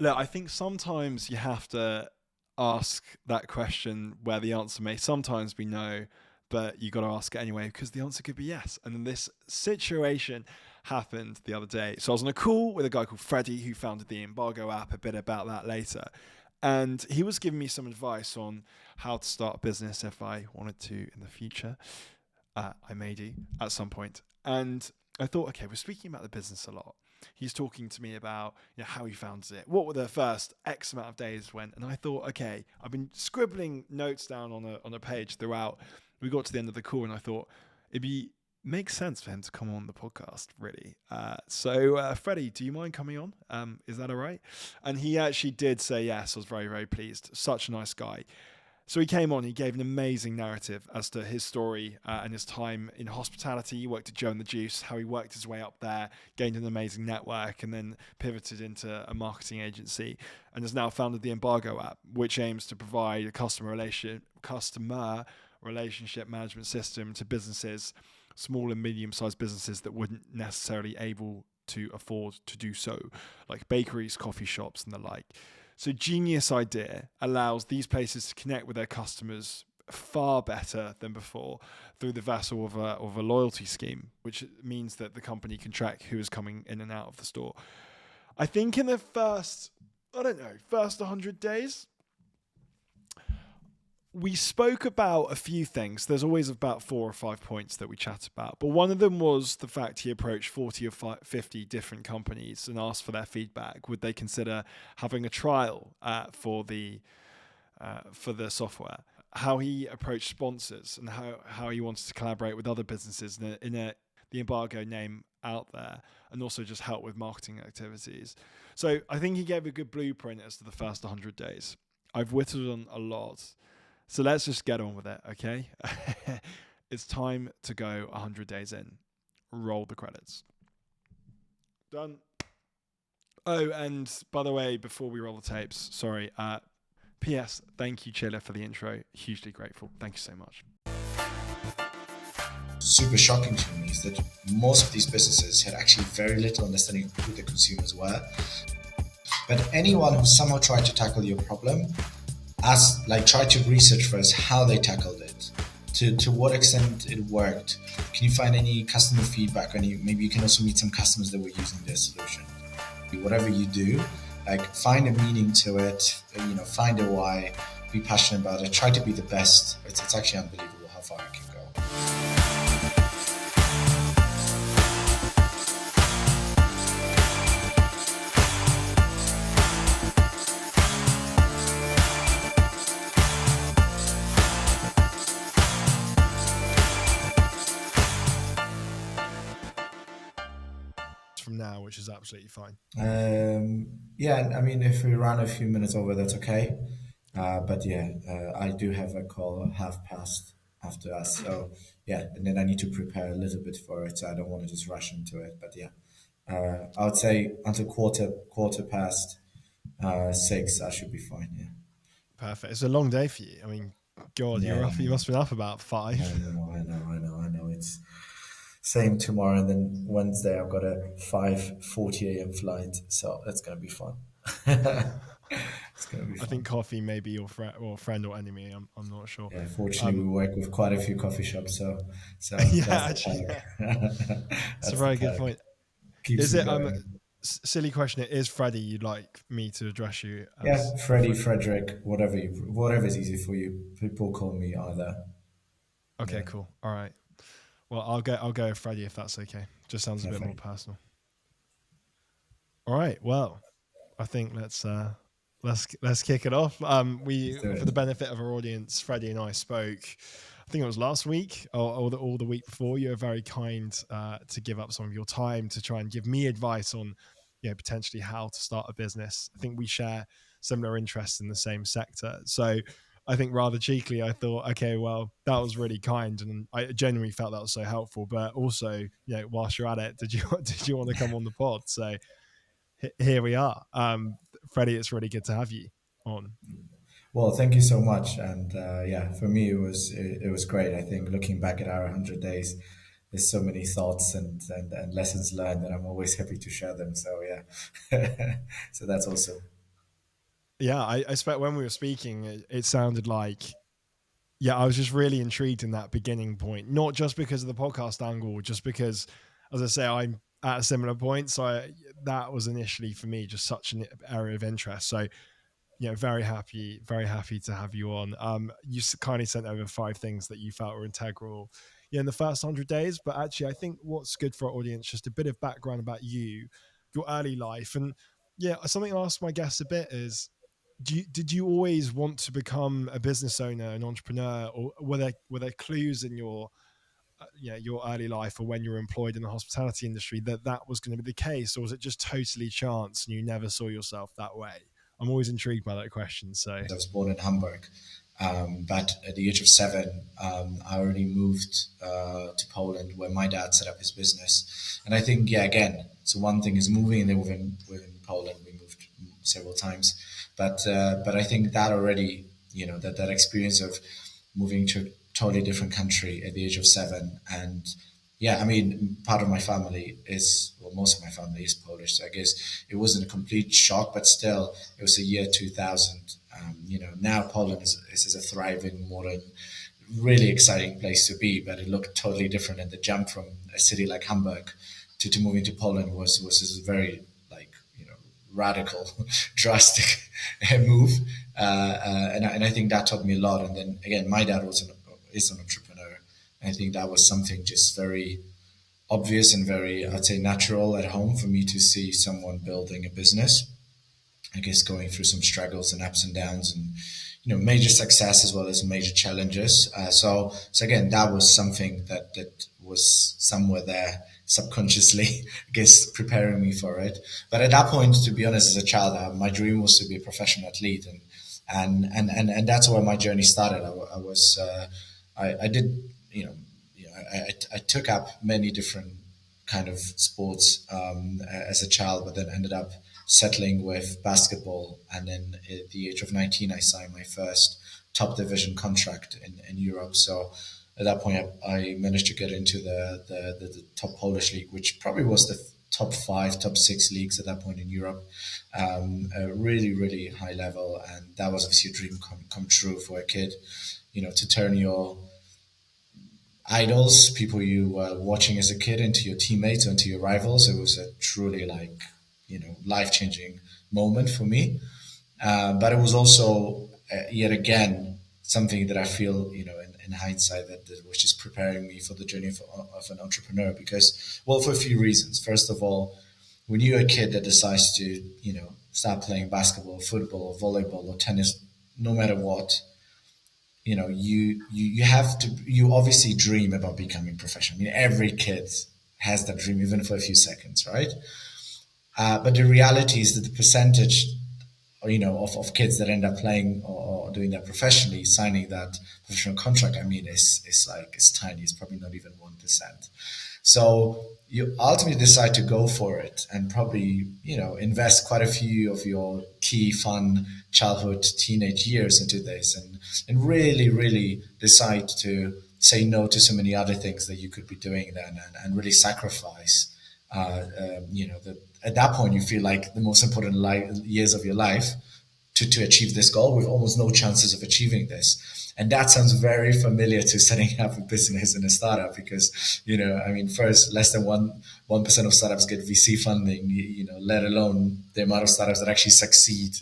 Look, I think sometimes you have to ask that question where the answer may sometimes be no, but you got to ask it anyway because the answer could be yes. And then this situation happened the other day. So I was on a call with a guy called Freddie who founded the Embargo app, a bit about that later. And he was giving me some advice on how to start a business if I wanted to in the future. I may do at some point. And I thought, okay, we're speaking about the business a lot. He's talking to me about how he founded it. What were the first X amount of days went? And I thought, okay, I've been scribbling notes down on a page throughout. We got to the end of the call, and I thought it'd be makes sense for him to come on the podcast, really. So, Freddie, do you mind coming on? Is that all right? And he actually did say yes. I was very, very pleased. Such a nice guy. So he came on, he gave an amazing narrative as to his story and his time in hospitality. He worked at Joe and the Juice, how he worked his way up there, gained an amazing network, and then pivoted into a marketing agency and has now founded the Embargo app, which aims to provide a customer relationship management system to businesses, small and medium-sized businesses that wouldn't necessarily able to afford to do so, like bakeries, coffee shops, and the like. So genius idea allows these places to connect with their customers far better than before through the vessel of a loyalty scheme, which means that the company can track who is coming in and out of the store. I think in the first 100 days, we spoke about a few things. There's always about 4 or 5 points that we chat about. But one of them was the fact he approached 40 or 50 different companies and asked for their feedback. Would they consider having a trial for the software? How he approached sponsors and how he wanted to collaborate with other businesses in the Embargo name out there, and also just help with marketing activities. So I think he gave a good blueprint as to the first 100 days. I've whittled on a lot. So let's just get on with it, okay? It's time to go 100 days in. Roll the credits. Done. Oh, and by the way, before we roll the tapes, sorry. P.S. Thank you, Chilla, for the intro. Hugely grateful. Thank you so much. Super shocking to me is that most of these businesses had actually very little understanding of who the consumers were. But anyone who somehow tried to tackle your problem, try to research first how they tackled it, to what extent it worked. Can you find any customer feedback? Maybe you can also meet some customers that were using their solution. Whatever you do, find a meaning to it. Find a why. Be passionate about it. Try to be the best. It's actually unbelievable how far it can go. From now, which is absolutely fine. Yeah, I mean, if we run a few minutes over, that's okay. But yeah, I do have a call half past after us. So yeah, and then I need to prepare a little bit for it. So I don't want to just rush into it. But yeah, I would say until quarter past 6, I should be fine. Yeah. Perfect. It's a long day for you. I mean, God, you're Yeah, up. You must have been up about 5. I know. It's same tomorrow, and then Wednesday I've got a 5:40 a.m. flight, so that's gonna be fun. It's gonna be I think fun. coffee may be your friend or enemy. I'm not sure. Yeah, fortunately we Um, work with quite a few coffee shops, so yeah, that's the actually, yeah. perk. It's a That's the very good perk. point. Keeps Is me it going. silly question? It is Freddie. You'd like me to address you Yeah, as Freddie, Freddie? Frederick, whatever's easy for you. People call me either. Okay, Yeah, cool. All right. Well, I'll go with Freddie if that's okay. Just sounds a bit more perfect. personal. All right. Well, I think let's kick it off. Let's We do For it. the benefit of our audience, Freddie and I spoke. I think it was last week or the week before. You were very kind to give up some of your time to try and give me advice on, potentially how to start a business. I think we share similar interests in the same sector, so I think rather cheekily, I thought, okay, well, that was really kind, and I genuinely felt that was so helpful. But also, whilst you're at it, did you did you want to come on the pod? So here we are. Freddie, it's really good to have you on. Well, thank you so much. And yeah, for me, it was great. I think looking back at our 100 days, there's so many thoughts and lessons learned, and I'm always happy to share them. So yeah, so that's awesome. Yeah, I expect when we were speaking, it sounded like, yeah, I was just really intrigued in that beginning point, not just because of the podcast angle, just because, as I say, I'm at a similar point. So that was initially for me just such an area of interest. So, very happy to have you on. You kindly sent over 5 things that you felt were integral, in the first 100 days. But actually, I think what's good for our audience, just a bit of background about you, your early life, and something I ask my guests a bit is, did you always want to become a business owner, an entrepreneur, or were there clues in your early life, or when you were employed in the hospitality industry, that was going to be the case, or was it just totally chance and you never saw yourself that way? I'm always intrigued by that question. So I was born in Hamburg, but at the age of 7, I already moved to Poland, where my dad set up his business. And I think, yeah, again, so one thing is moving, and then within Poland, we moved several times. But I think that already, that experience of moving to a totally different country at the age of 7, and yeah, I mean, part of my family is, well, most of my family is Polish, so I guess it wasn't a complete shock, but still, it was the year 2000. Now Poland is a thriving, modern, really exciting place to be, but it looked totally different. And the jump from a city like Hamburg to moving to Poland was this very, like, radical, drastic move. And I think that taught me a lot. And then again, my dad is an entrepreneur. And I think that was something just very obvious and very, I'd say, natural at home for me to see someone building a business. I guess going through some struggles and ups and downs, and major success as well as major challenges. So again, that was something that was somewhere there subconsciously, I guess, preparing me for it. But at that point, to be honest, as a child, my dream was to be a professional athlete, and that's where my journey started. I did, I took up many different kind of sports as a child, but then ended up settling with basketball. And then at the age of 19, I signed my first top division contract in Europe. So at that point, I managed to get into the top Polish league, which probably was the top 5, top 6 leagues at that point in Europe. A really, really high level. And that was obviously a dream come true for a kid, to turn your idols, people you were watching as a kid, into your teammates or into your rivals. It was a truly, like, life changing moment for me. But it was also, yet again, something that I feel, in hindsight, that was just preparing me for the journey of an entrepreneur. Because, well, for a few reasons. First of all, when you're a kid that decides to, start playing basketball, football, or volleyball, or tennis, no matter what, you have to, you obviously dream about becoming professional. I mean, every kid has that dream, even for a few seconds, right? But the reality is that the percentage, of kids that end up playing or doing that professionally, signing that professional contract, I mean, it's tiny. It's probably not even 1%. So you ultimately decide to go for it, and probably, invest quite a few of your key fun childhood, teenage years into this, and really, really decide to say no to so many other things that you could be doing then, and really sacrifice, at that point you feel like the most important years of your life to achieve this goal, with almost no chances of achieving this. And that sounds very familiar to setting up a business in a startup, because, I mean, first, less than 1% of startups get VC funding, let alone the amount of startups that actually succeed,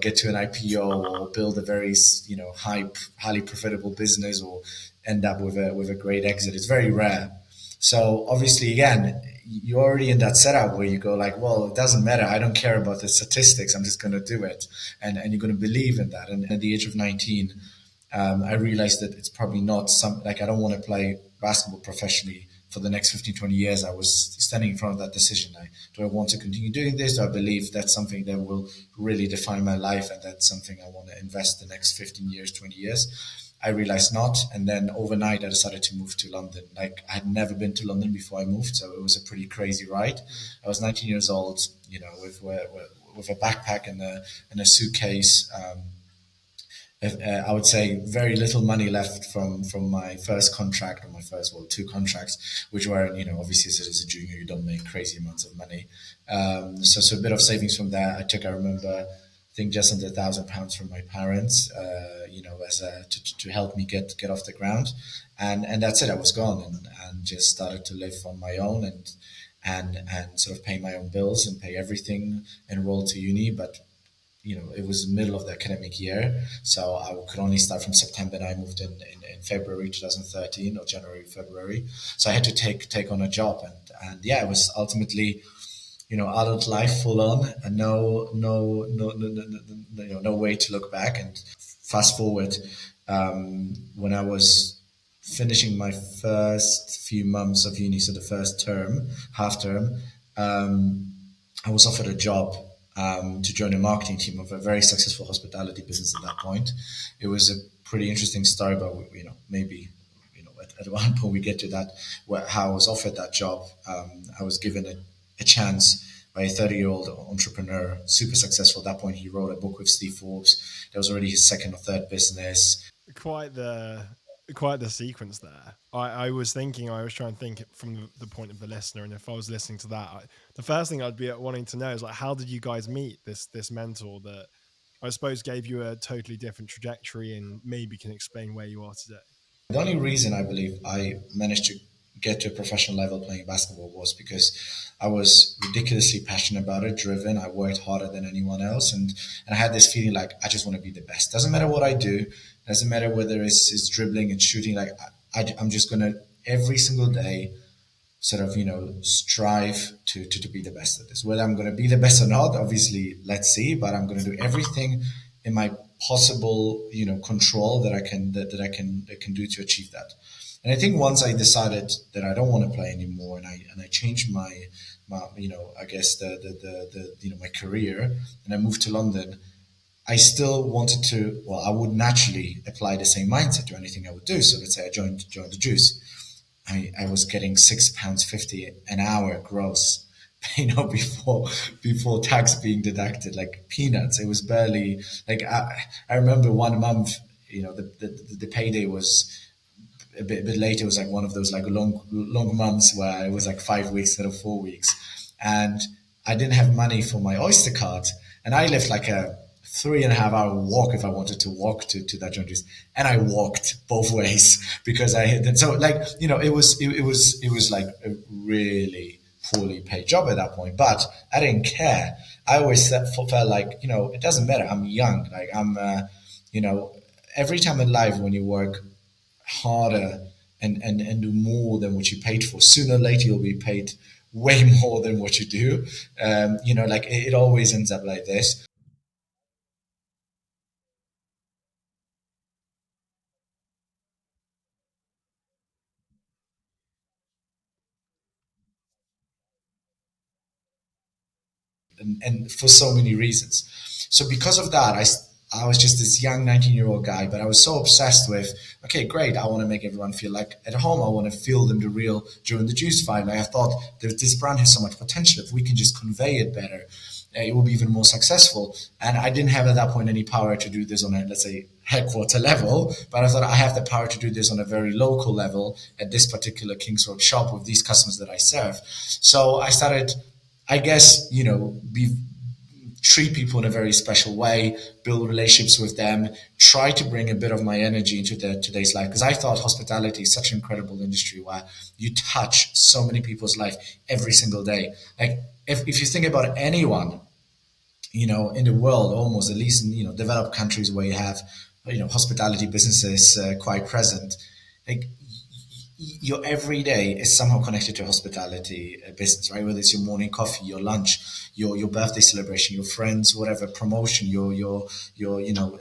get to an IPO or build a very, highly profitable business, or end up with a great exit. It's very rare. So obviously, again, you're already in that setup where you go like, well, it doesn't matter. I don't care about the statistics. I'm just going to do it. And you're going to believe in that. And at the age of 19, I realized that it's probably not I don't want to play basketball professionally for the next 15, 20 years. I was standing in front of that decision. Do I want to continue doing this? Do I believe that's something that will really define my life, and that's something I want to invest the next 15 years, 20 years? I realized not. And then overnight, I decided to move to London. Like, I had never been to London before I moved, so it was a pretty crazy ride. I was 19 years old, with a backpack and a suitcase. I would say very little money left from my first contract, or my first, 2 contracts, which were, obviously as a junior, you don't make crazy amounts of money. So a bit of savings from there. I remember, think just under £1,000 from my parents, as to help me get off the ground, and that's it. I was gone and just started to live on my own and sort of pay my own bills and pay everything, enrolled to uni, but it was middle of the academic year, so I could only start from September, and I moved in February 2013, or January, February. So I had to take on a job, and yeah, it was ultimately, adult life full on, and no way to look back. And fast forward, when I was finishing my first few months of uni, so the first term, half term, I was offered a job to join the marketing team of a very successful hospitality business at that point. It was a pretty interesting story, but maybe at one point we get to that, how I was offered that job. I was given a chance by a 30-year-old entrepreneur, super successful. At that point, he wrote a book with Steve Forbes. That was already his second or third business. Quite the sequence there. I was trying to think from the point of the listener, and if I was listening to that, the first thing I'd be wanting to know is, like, how did you guys meet this mentor that I suppose gave you a totally different trajectory and maybe can explain where you are today? The only reason I believe I managed to get to a professional level playing basketball was because I was ridiculously passionate about it, driven. I worked harder than anyone else, and I had this feeling like I just want to be the best. Doesn't matter what I do, doesn't matter whether it's dribbling and shooting. Like I'm just gonna every single day sort of strive to be the best at this. Whether I'm going to be the best or not, obviously, let's see. But I'm going to do everything in my possible control that I can do to achieve that. And I think once I decided that I don't want to play anymore, and I changed my I guess the my career, and I moved to London, I still wanted to. Well, I would naturally apply the same mindset to anything I would do. So let's say I joined the Juice. I was getting £6.50 an hour gross, before tax being deducted, like peanuts. It was barely like I remember one month, the payday was a bit later. It was like one of those like long months where it was like 5 weeks instead of 4 weeks, and I didn't have money for my Oyster card, and I lived like a 3.5 hour walk if I wanted to walk to that joint, and I walked both ways because I had so like it was like a really poorly paid job at that point, but I didn't care. I always felt like it doesn't matter. I'm young. Like I'm every time in life when you work harder and do more than what you paid for, sooner or later you'll be paid way more than what you do. Like it always ends up like this. And for so many reasons. So because of that, I was just this young 19-year-old guy, but I was so obsessed with, okay, great, I want to make everyone feel like at home. I want to feel them the real during the Juice vibe. Like I thought that this brand has so much potential. If we can just convey it better, it will be even more successful. And I didn't have at that point any power to do this on a, let's say, headquarter level, but I thought I have the power to do this on a very local level at this particular Kings Road shop with these customers that I serve. So I started, I guess, treat people in a very special way, build relationships with them, try to bring a bit of my energy into today's life. Because I thought hospitality is such an incredible industry where you touch so many people's life every single day. Like if you think about anyone, in the world, almost at least in, developed countries where you have, hospitality businesses quite present, like your every day is somehow connected to hospitality business, right? Whether it's your morning coffee, your lunch, your birthday celebration, your friends, whatever promotion, your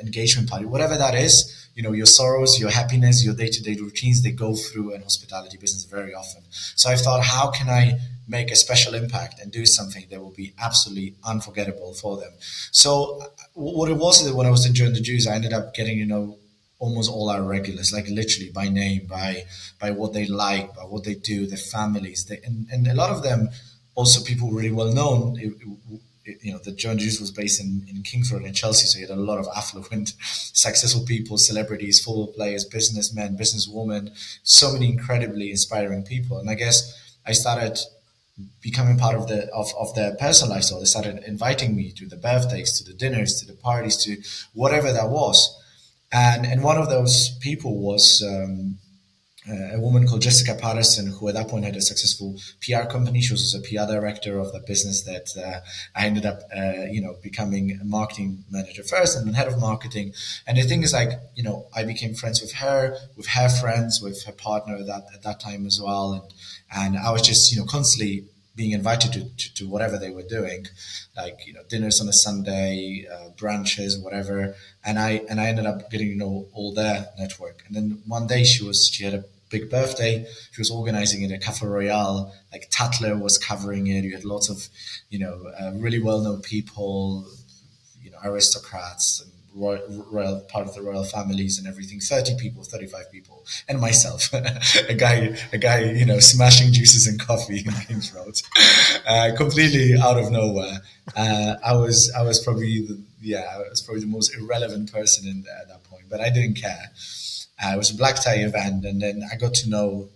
engagement party, whatever that is, your sorrows, your happiness, your day-to-day routines, they go through an hospitality business very often. So I thought, how can I make a special impact and do something that will be absolutely unforgettable for them? So what it was that when I was enjoying the Jews, I ended up getting, almost all our regulars, like literally by name, by what they like, by what they do, their families, and a lot of them also people really well known. The John Juice was based in Kings Road in Chelsea, so you had a lot of affluent, successful people, celebrities, football players, businessmen, businesswomen, so many incredibly inspiring people. And I guess I started becoming part of their personal life. So they started inviting me to the birthdays, to the dinners, to the parties, to whatever that was. And one of those people was a woman called Jessica Patterson, who at that point had a successful PR company. She was also a PR director of the business that I ended up, becoming a marketing manager first and then head of marketing. And the thing is, like, I became friends with her friends, with her partner at that time as well. And I was just, constantly being invited to whatever they were doing, like, dinners on a Sunday, brunches, whatever. And I ended up getting, all their network. And then one day she had a big birthday. She was organizing it at Cafe Royale. Like Tatler was covering it. You had lots of, really well-known people, aristocrats and royal part of the royal families and everything. 30 people, 35 people, and myself, a guy, smashing juices and coffee in Kings Road, completely out of nowhere. I was probably the most irrelevant person in there at that point, but I didn't care. It was a black tie event, and then I got to know,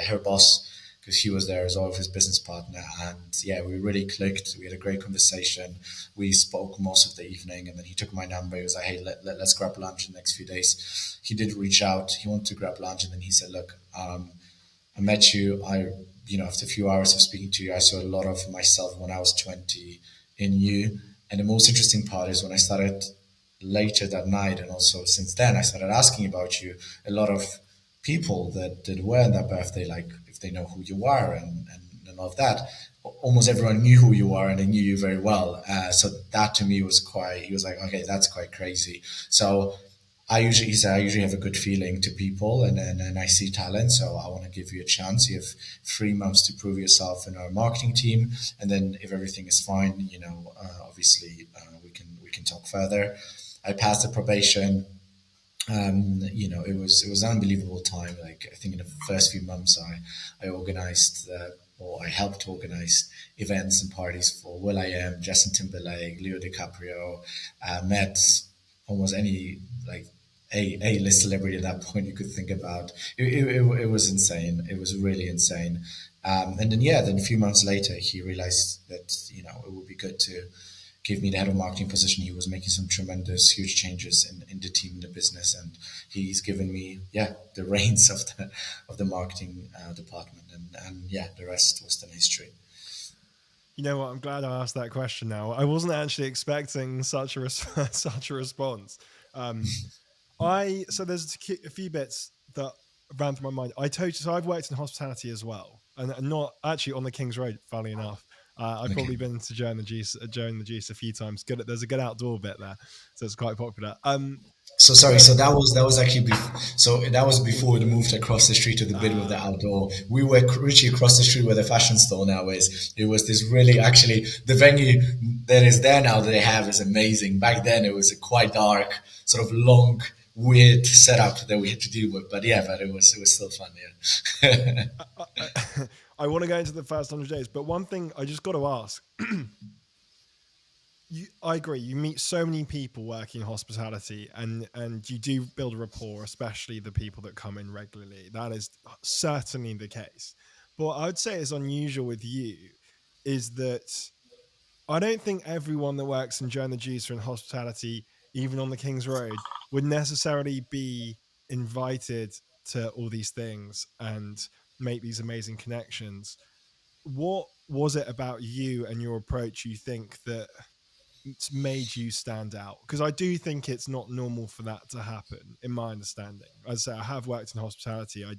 her boss, because she was there as well, his business partner, and we really clicked. We had a great conversation. We spoke most of the evening, and then he took my number. He was like, "Hey, let's grab lunch in the next few days." He did reach out. He wanted to grab lunch, and then he said, "Look, I met you. After a few hours of speaking to you, I saw a lot of myself when I was 20 in you. And the most interesting part is when I started later that night, and also since then, I started asking about you. A lot of people that were in that birthday, like if they know who you are and all of that, almost everyone knew who you are and they knew you very well. So that to me was he was like, okay, that's quite crazy. So he said, I usually have a good feeling to people, and I see talent. So I want to give you a chance. You have 3 months to prove yourself in our marketing team. And then if everything is fine, obviously we can talk further. I passed the probation. It was an unbelievable time. Like, I think in the first few months, I organized or I helped organize events and parties for will.i.am, Justin Timberlake, Leo DiCaprio, met almost any like A-list celebrity at that point you could think about. It was insane. It was really insane. And then a few months later, he realized that it would be good to give me the head of marketing position. He was making some tremendous, huge changes in the team, in the business, and he's given me, the reins of the marketing department, and the rest was then history. You know what? I'm glad I asked that question now. I wasn't actually expecting such a such a response. Um, so there's a few bits that ran through my mind. So I've worked in hospitality as well, and not actually on the King's Road, funnily enough. I've Okay. probably been to Joe and the Juice a few times. There's a good outdoor bit there, so it's quite popular. So sorry. But So that was actually so that was before we moved across the street to the bit with the outdoor. We were literally across the street where the fashion store now is. It was this really, actually, the venue that is there now that they have is amazing. Back then it was a quite dark, sort of long, weird setup that we had to deal with. But it was still fun. Yeah. I want to go into the first 100 days, but one thing I just got to ask. I agree. You meet so many people working in hospitality, and you do build a rapport, especially the people that come in regularly. That is certainly the case. But what I would say is unusual with you is that I don't think everyone that works in Joe and the Juice or in hospitality, even on the King's Road, would necessarily be invited to all these things and make these amazing connections. What was it about you and your approach you think that it's made you stand out? Because I do think it's not normal for that to happen, in my understanding. As I say, I have worked in hospitality. I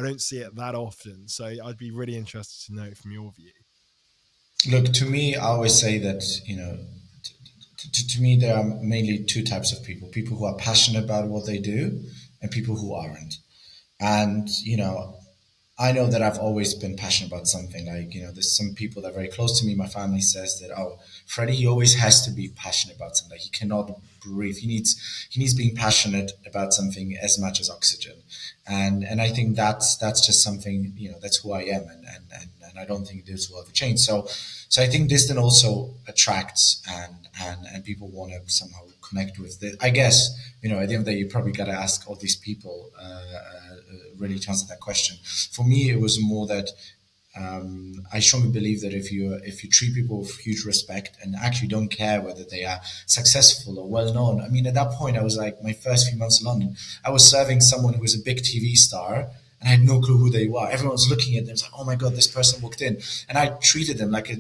don't see it that often. So I'd be really interested to know from your view. Look, to me, I always say that, to me, there are mainly two types of people: people who are passionate about what they do, and people who aren't. And I know that I've always been passionate about something. Like, there's some people that are very close to me. My family says that, oh, Freddie, he always has to be passionate about something. Like, he cannot breathe. He needs being passionate about something as much as oxygen. And I think that's just something, that's who I am, and I don't think this will ever change. So I think this then also attracts and people want to somehow connect with it. I guess, at the end of the day, you probably got to ask all these people really to answer that question. For me, it was more that I strongly believe that if you treat people with huge respect and actually don't care whether they are successful or well known. I mean, at that point, I was like my first few months in London, I was serving someone who was a big TV star, and I had no clue who they were. Everyone was looking at them, like, "Oh my god, this person walked in," and I treated them like a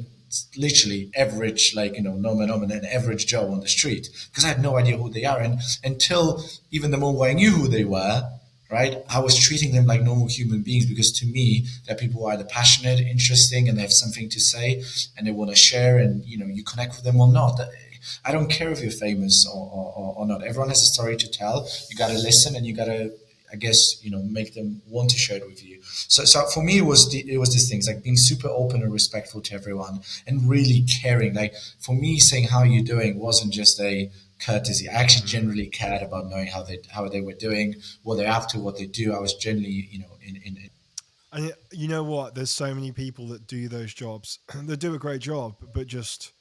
literally average, like nomen, an average Joe on the street, because I had no idea who they are, and until even the moment I knew who they were, right? I was treating them like normal human beings, because to me, they're people who are either passionate, interesting, and they have something to say, and they want to share, and you connect with them or not. I don't care if you're famous or not. Everyone has a story to tell. You got to listen, and you got to, I guess, make them want to share it with you. So for me, it was these things, like being super open and respectful to everyone, and really caring. Like for me, saying how you doing wasn't just a courtesy. I actually generally cared about knowing how they were doing, what they're up to, what they do. I was generally, in And you know what? There's so many people that do those jobs. They do a great job, but just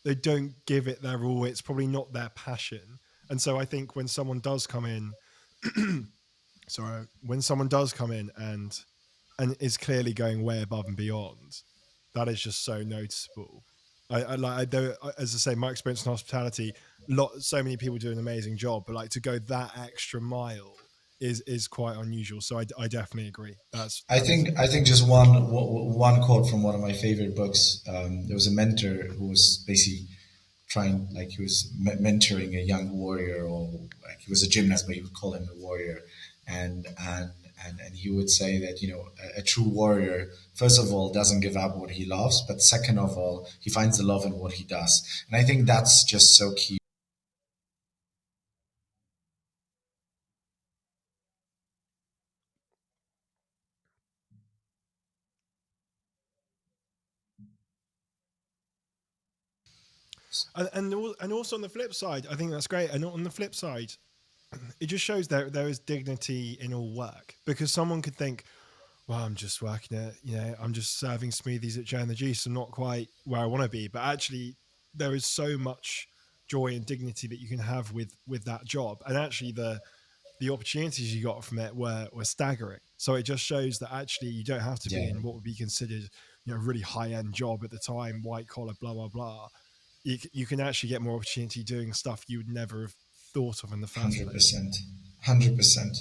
they don't give it their all. It's probably not their passion. And so I think when someone does come in, sorry, when someone does come in and is clearly going way above and beyond, that is just so noticeable. As I say, my experience in hospitality, so many people do an amazing job, but like to go that extra mile is quite unusual. So I definitely agree. I think just one quote from one of my favorite books. There was a mentor who was basically trying, like he was mentoring a young warrior, or like he was a gymnast, but you would call him a warrior, and he would say that a true warrior, first of all, doesn't give up what he loves, but second of all, he finds the love in what he does, and I think that's just so key. And also on the flip side, I think that's great. And on the flip side, it just shows there is dignity in all work, because someone could think, well, I'm just working at, I'm just serving smoothies at Joe and the Juice. I'm not quite where I want to be, but actually there is so much joy and dignity that you can have with that job. And actually the opportunities you got from it were staggering. So it just shows that actually you don't have to be Yeah, in what would be considered, a really high end job at the time, white collar, blah, blah, blah. You can actually get more opportunity doing stuff you would never have thought of in the first hundred place. percent, 100%.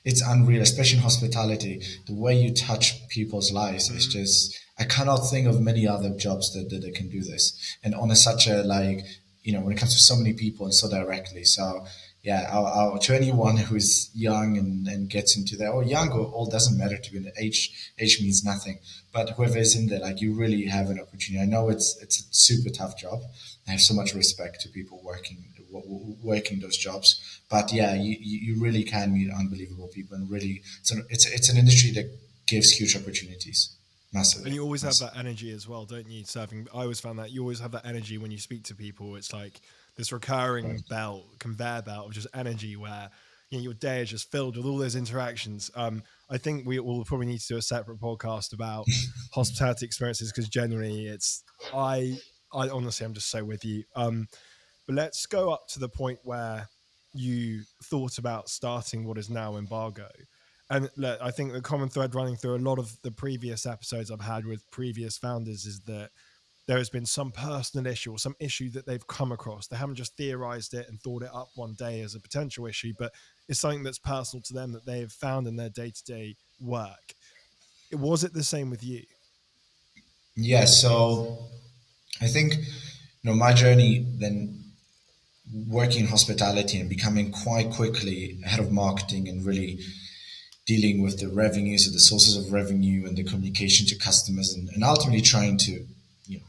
It's unreal, especially in hospitality. The way you touch people's lives is Mm. just. I cannot think of many other jobs that can do this, and on a such a, like, when it comes to so many people and so directly. So yeah, to anyone who's young and gets into that, or young or old, doesn't matter. To be, age means nothing. But whoever is in there, like, you really have an opportunity. I know it's a super tough job. I have so much respect to people working those jobs. But yeah, you really can meet unbelievable people, and really, it's an industry that gives huge opportunities, And massively, you always have massive. that energy as well, don't you? Serving, I always found that you always have that energy when you speak to people. It's like this recurring Right. conveyor belt of just energy where your day is just filled with all those interactions. I think we will probably need to do a separate podcast about hospitality experiences, because generally I I honestly I'm just so with you. But let's go up to the point where you thought about starting what is now Embargo. And look, I think the common thread running through a lot of the previous episodes I've had with previous founders is that there has been some personal issue or some issue that they've come across. They haven't just theorized it and thought it up one day as a potential issue, but it's something that's personal to them that they have found in their day to day work. Was it the same with you? Yeah, so I think, my journey then, working in hospitality and becoming quite quickly head of marketing, and really dealing with the revenues or the sources of revenue and the communication to customers, and ultimately trying to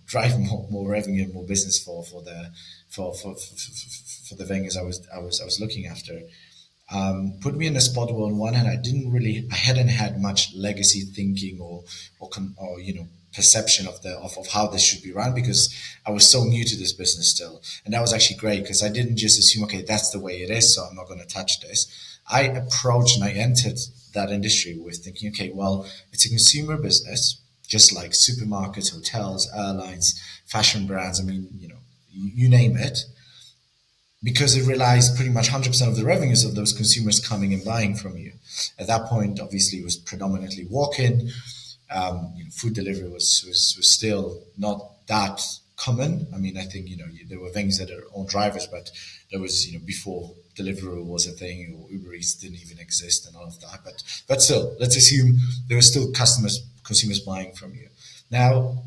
drive more revenue and more business for the venues I was looking after, put me in a spot where, on one hand, I hadn't had much legacy thinking, or perception of how this should be run, because I was so new to this business still, and that was actually great, because I didn't just assume, okay, that's the way it is, so I'm not going to touch this. I approached and I entered that industry with thinking, okay, well, it's a consumer business, just like supermarkets, hotels, airlines, fashion brands. I mean, you name it, because it relies pretty much 100% of the revenues of those consumers coming and buying from you. At that point, obviously, it was predominantly walk-in. food delivery was still not that common. I mean, I think there were venues that are own drivers, but there was before Deliveroo was a thing, or Uber Eats didn't even exist, and all of that. But still, let's assume there were still consumers buying from you. Now,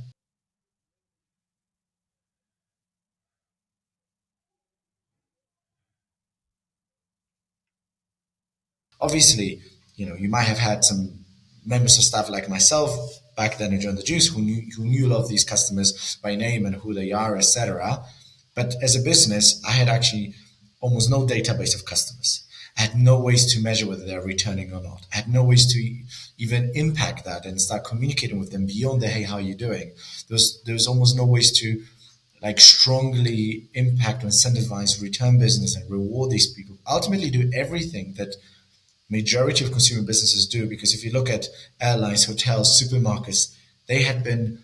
obviously, you might have had some members of staff like myself back then who joined the Juice who knew a lot of these customers by name and who they are, etc. But as a business, I had actually almost no database of customers. I had no ways to measure whether they're returning or not. I had no ways to even impact that and start communicating with them beyond the hey, how are you doing? There's almost no ways to like strongly impact or incentivize return business and reward these people. Ultimately, do everything that majority of consumer businesses do, because if you look at airlines, hotels, supermarkets, they had been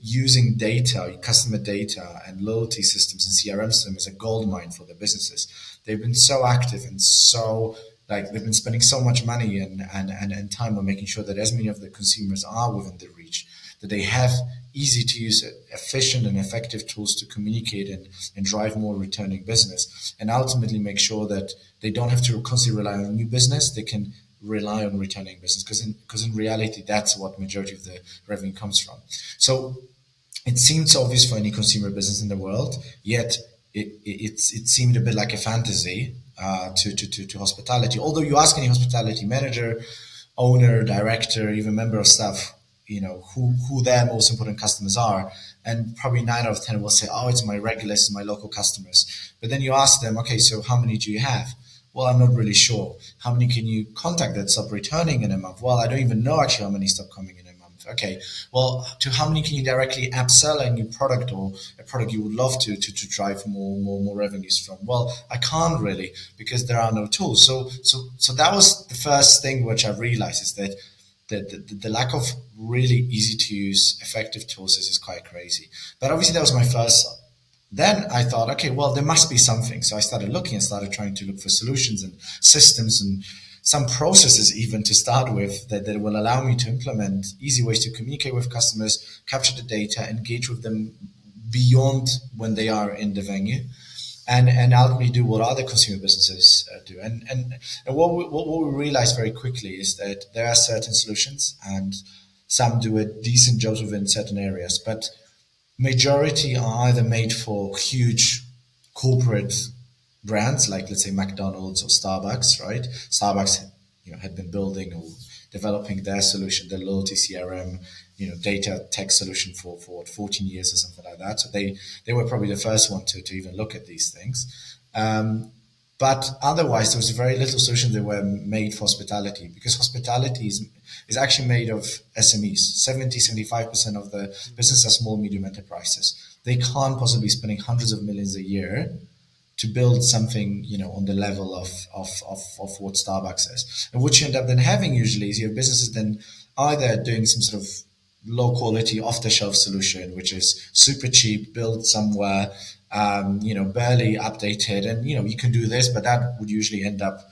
using data, customer data and loyalty systems and CRM systems as a gold mine for their businesses. They've been so active and so they've been spending so much money and time on making sure that as many of the consumers are within the reach, that they have easy to use, efficient and effective tools to communicate and drive more returning business, and ultimately make sure that they don't have to constantly rely on new business. They can rely on returning business, because in reality, that's what majority of the revenue comes from. So it seems obvious for any consumer business in the world, yet it seemed a bit like a fantasy to hospitality. Although you ask any hospitality manager, owner, director, even member of staff, who their most important customers are, and probably 9 out of 10 will say, "Oh, it's my regulars, my local customers." But then you ask them, "Okay, so how many do you have?" "Well, I'm not really sure." "How many can you contact that stop returning in a month?" "Well, I don't even know actually how many stop coming in a month." "Okay, well, to how many can you directly upsell a new product or a product you would love to drive more revenues from?" "Well, I can't really, because there are no tools." So that was the first thing which I realized, is that the lack of really easy to use effective tools is quite crazy. But obviously that was my first. Then I thought, okay, well, there must be something. So I started looking and started trying to look for solutions and systems and some processes even to start with that will allow me to implement easy ways to communicate with customers, capture the data, engage with them beyond when they are in the venue, and ultimately do what other consumer businesses do. And what we realized very quickly is that there are certain solutions, and some do a decent job within certain areas, but majority are either made for huge corporate brands like, let's say, McDonald's or Starbucks, right? Starbucks, had been building or developing their solution, their loyalty CRM, data tech solution for 14 years or something like that. So they were probably the first one to even look at these things. But otherwise, there was very little solutions that were made for hospitality, because hospitality is actually made of SMEs. 75% of the business are small, medium enterprises. They can't possibly be spending hundreds of millions a year to build something, on the level of what Starbucks is. And what you end up then having usually is you have businesses then either doing some sort of low quality off the shelf solution, which is super cheap, built somewhere, barely updated. And, you can do this, but that would usually end up,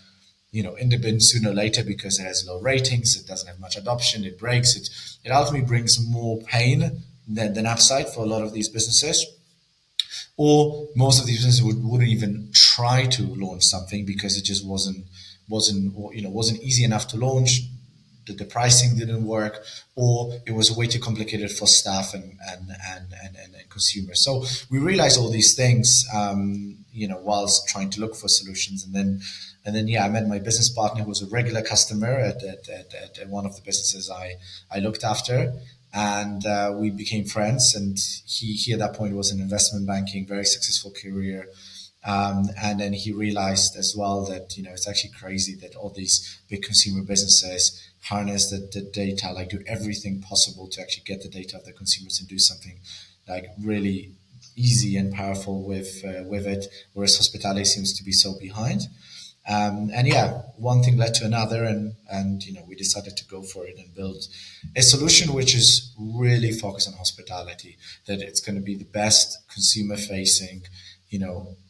in the bin sooner or later, because it has low ratings, it doesn't have much adoption, it breaks, it ultimately brings more pain than upside for a lot of these businesses. Or most of these businesses wouldn't even try to launch something because it just wasn't easy enough to launch. The pricing didn't work, or it was way too complicated for staff and consumers. So we realized all these things, whilst trying to look for solutions. And then, I met my business partner, who was a regular customer at one of the businesses I looked after, and we became friends. And he at that point was in investment banking, very successful career. And then he realized as well that, it's actually crazy that all these big consumer businesses harness the data, like do everything possible to actually get the data of the consumers and do something like really easy and powerful with it, whereas hospitality seems to be so behind. One thing led to another, and we decided to go for it and build a solution which is really focused on hospitality. That it's going to be the best consumer facing,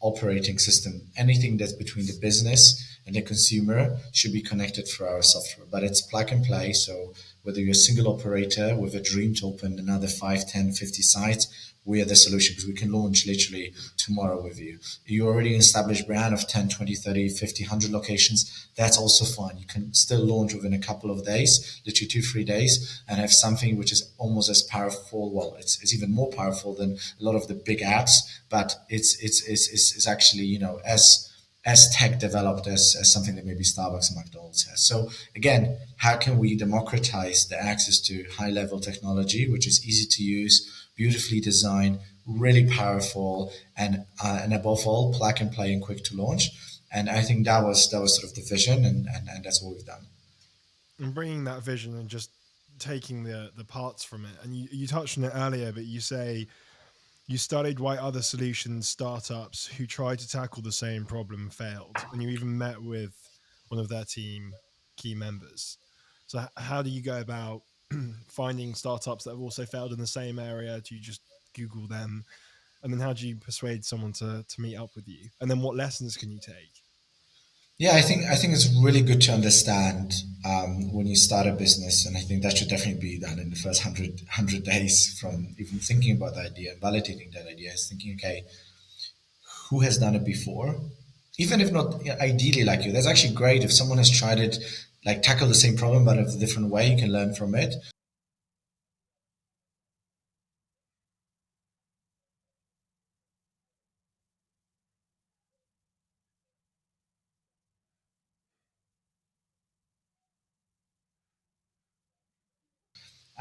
operating system. Anything that's between the business and the consumer should be connected through our software. But it's plug and play. So whether you're a single operator with a dream to open another 5, 10, 50 sites, we are the solution because we can launch literally tomorrow with you. You're already an established brand of 10, 20, 30, 50, 100 locations. That's also fine. You can still launch within a couple of days, literally 2, 3 days, and have something which is almost as powerful. Well, it's even more powerful than a lot of the big apps, but it's actually, as tech developed as something that maybe Starbucks and McDonald's has. So again, how can we democratize the access to high level technology, which is easy to use, beautifully designed, really powerful, and above all, plug and play and quick to launch. And I think that was sort of the vision, and that's what we've done. And bringing that vision and just taking the parts from it. And you touched on it earlier, but you say you studied why other solutions startups who tried to tackle the same problem failed, and you even met with one of their team key members. So how do you go about finding startups that have also failed in the same area? Do you just Google them? And then how do you persuade someone to meet up with you? And then what lessons can you take? Yeah, I think it's really good to understand when you start a business, and I think that should definitely be done in the first hundred days from even thinking about the idea and validating that idea. Is thinking, okay, who has done it before, even if not ideally like you. That's actually great if someone has tried it, like tackle the same problem but in a different way. You can learn from it.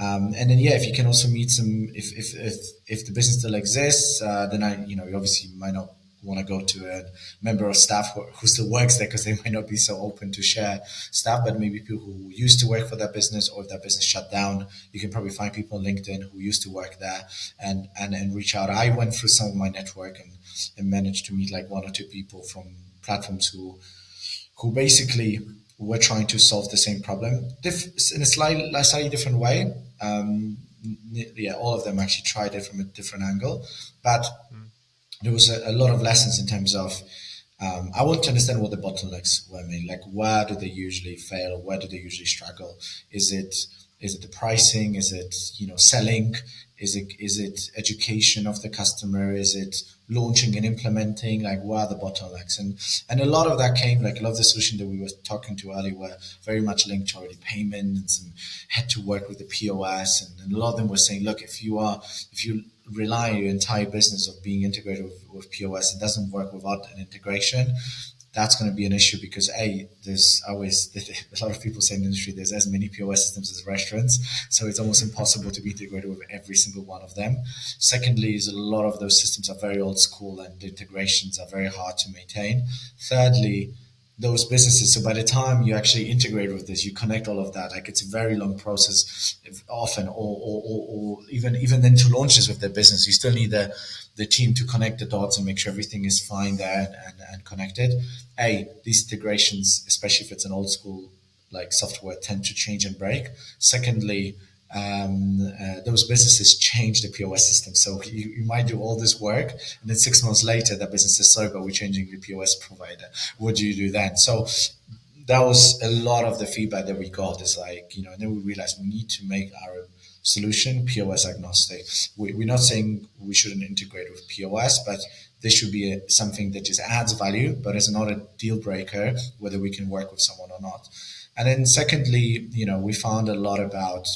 And then yeah, if you can also meet some, if the business still exists, then you obviously might not want to go to a member of staff who still works there because they might not be so open to share stuff. But maybe people who used to work for that business, or if that business shut down, you can probably find people on LinkedIn who used to work there and reach out. I went through some of my network and managed to meet like one or two people from platforms who basically were trying to solve the same problem in a slightly different way. Yeah, all of them actually tried it from a different angle, but there was a lot of lessons in terms of I want to understand what the bottlenecks were. I mean, like where do they usually fail? Where do they usually struggle? Is it the pricing? Is it selling? Is it education of the customer? Is it launching and implementing? Like what are the bottlenecks? And a lot of that came, like a lot of the solution that we were talking to earlier were very much linked to already payments and had to work with the POS, and a lot of them were saying, look, if you rely on your entire business of being integrated with POS, it doesn't work without an integration. That's going to be an issue because there's always a lot of people say in the industry there's as many POS systems as restaurants, so it's almost impossible to be integrated with every single one of them. Secondly, is a lot of those systems are very old school and the integrations are very hard to maintain. Thirdly, those businesses. So by the time you actually integrate with this, you connect all of that. Like it's a very long process, often, or even then to launch this with their business, you still need the team to connect the dots and make sure everything is fine there and connected. These integrations, especially if it's an old school like software, tend to change and break. Secondly, those businesses change the POS system. So you might do all this work, and then 6 months later, that business says, "Sorry, but we're changing the POS provider." What do you do then? So that was a lot of the feedback that we got. Is like, and then we realized we need to make our solution POS agnostic. We're not saying we shouldn't integrate with POS, but this should be something that just adds value, but it's not a deal breaker whether we can work with someone or not. And then secondly, we found a lot about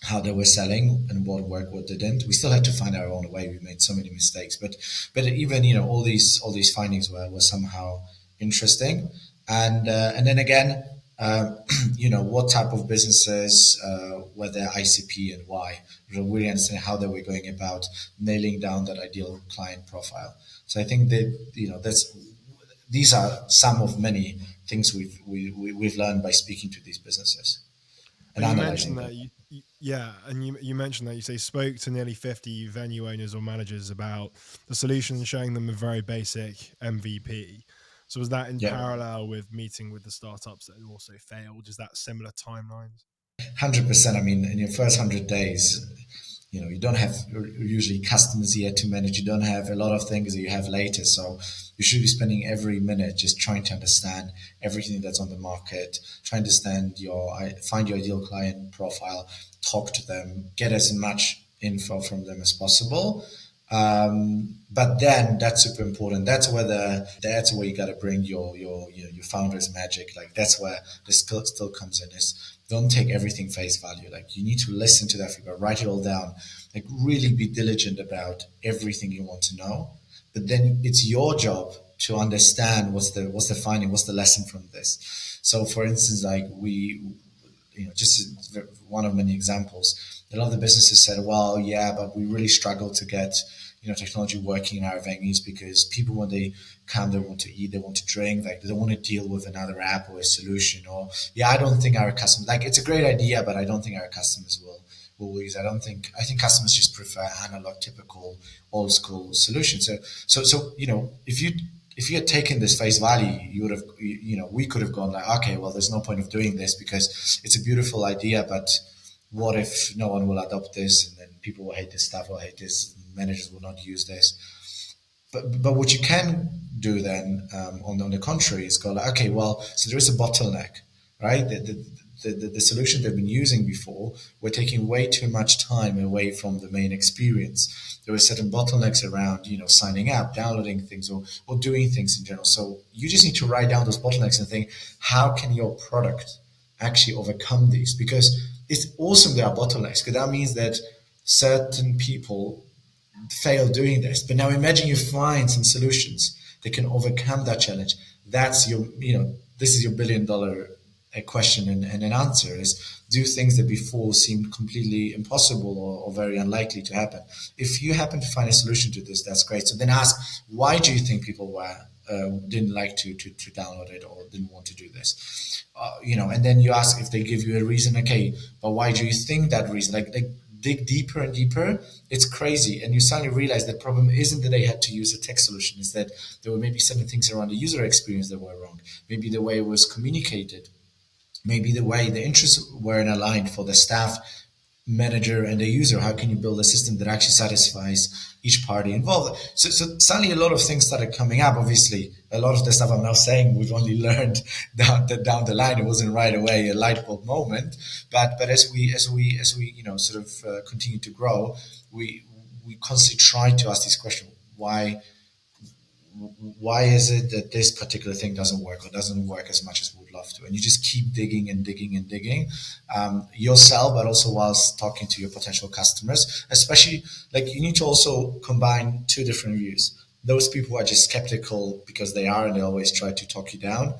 how they were selling and what worked, what didn't. We still had to find our own way. We made so many mistakes, but even all these findings were somehow interesting. And then again, what type of businesses were their ICP and why? Really understand how they were going about nailing down that ideal client profile. So I think that these are some of many things we've learned by speaking to these businesses and And you analyzing mentioned them. that yeah, and you mentioned that you say spoke to nearly 50 venue owners or managers about the solution and showing them a very basic MVP. So was that in Yeah. parallel with meeting with the startups that had also failed? Is that similar timelines? 100%. I mean, in your first 100 days, you don't have usually customers yet to manage. You don't have a lot of things that you have later. So you should be spending every minute just trying to understand everything that's on the market, try to understand find your ideal client profile, talk to them, get as much info from them as possible. But then that's super important. That's where you got to bring your founder's magic. Like that's where the skill still comes in. Is don't take everything face value. Like you need to listen to that feedback, write it all down. Like really be diligent about everything you want to know. But then it's your job to understand what's the finding, what's the lesson from this. So, for instance, like just one of many examples. A lot of the businesses said, well, yeah, but we really struggle to get, technology working in our venues because people, when they come, they want to eat, they want to drink, like they don't want to deal with another app or a solution. Or, yeah, I don't think our customers, like it's a great idea, but I don't think our customers will use. I think customers just prefer analog, typical, old school solutions. So if you had taken this face value, you would have, we could have gone like, okay, well, there's no point of doing this because it's a beautiful idea, but what if no one will adopt this and then people will hate this stuff or hate this, managers will not use this. But what you can do then, on the contrary, is go like, okay, well, so there is a bottleneck, right? The solution they've been using before, we're taking way too much time away from the main experience. There were certain bottlenecks around, signing up, downloading things, or doing things in general. So you just need to write down those bottlenecks and think, how can your product actually overcome these? Because it's awesome there are bottlenecks, because that means that certain people fail doing this. But now imagine you find some solutions that can overcome that challenge. That's this is your $1 billion question and an answer is do things that before seemed completely impossible or very unlikely to happen. If you happen to find a solution to this, that's great. So then ask, why do you think people didn't like to download it or didn't want to do this? And then you ask if they give you a reason. Okay, but why do you think that reason? Like dig deeper and deeper. It's crazy, and you suddenly realize that problem isn't that they had to use a tech solution. Is that there were maybe certain things around the user experience that were wrong. Maybe the way it was communicated. Maybe the way the interests weren't aligned for the staff, manager, and the user. How can you build a system that actually satisfies each party involved? So suddenly a lot of things started coming up. Obviously, a lot of the stuff I'm now saying we've only learned down the line. It wasn't right away a light bulb moment, but as we sort of continue to grow, we constantly try to ask this question: why is it that this particular thing doesn't work or doesn't work as much as we would love to? And you just keep digging and digging and digging yourself, but also whilst talking to your potential customers. Especially, like, you need to also combine two different views. Those people who are just skeptical because they are and they always try to talk you down.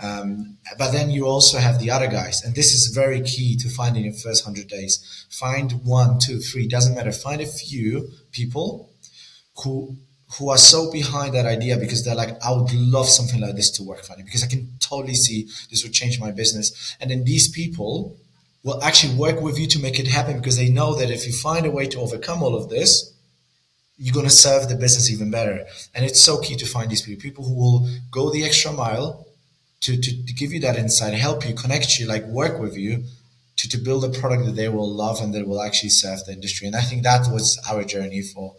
But then you also have the other guys, and this is very key to finding your first 100 days. Find one, two, three, doesn't matter. Find a few people who are so behind that idea because they're like, I would love something like this to work for me because I can totally see this would change my business. And then these people will actually work with you to make it happen because they know that if you find a way to overcome all of this, you're going to serve the business even better. And it's so key to find these people who will go the extra mile to give you that insight, help you, connect you, like work with you to build a product that they will love and that will actually serve the industry. And I think that was our journey for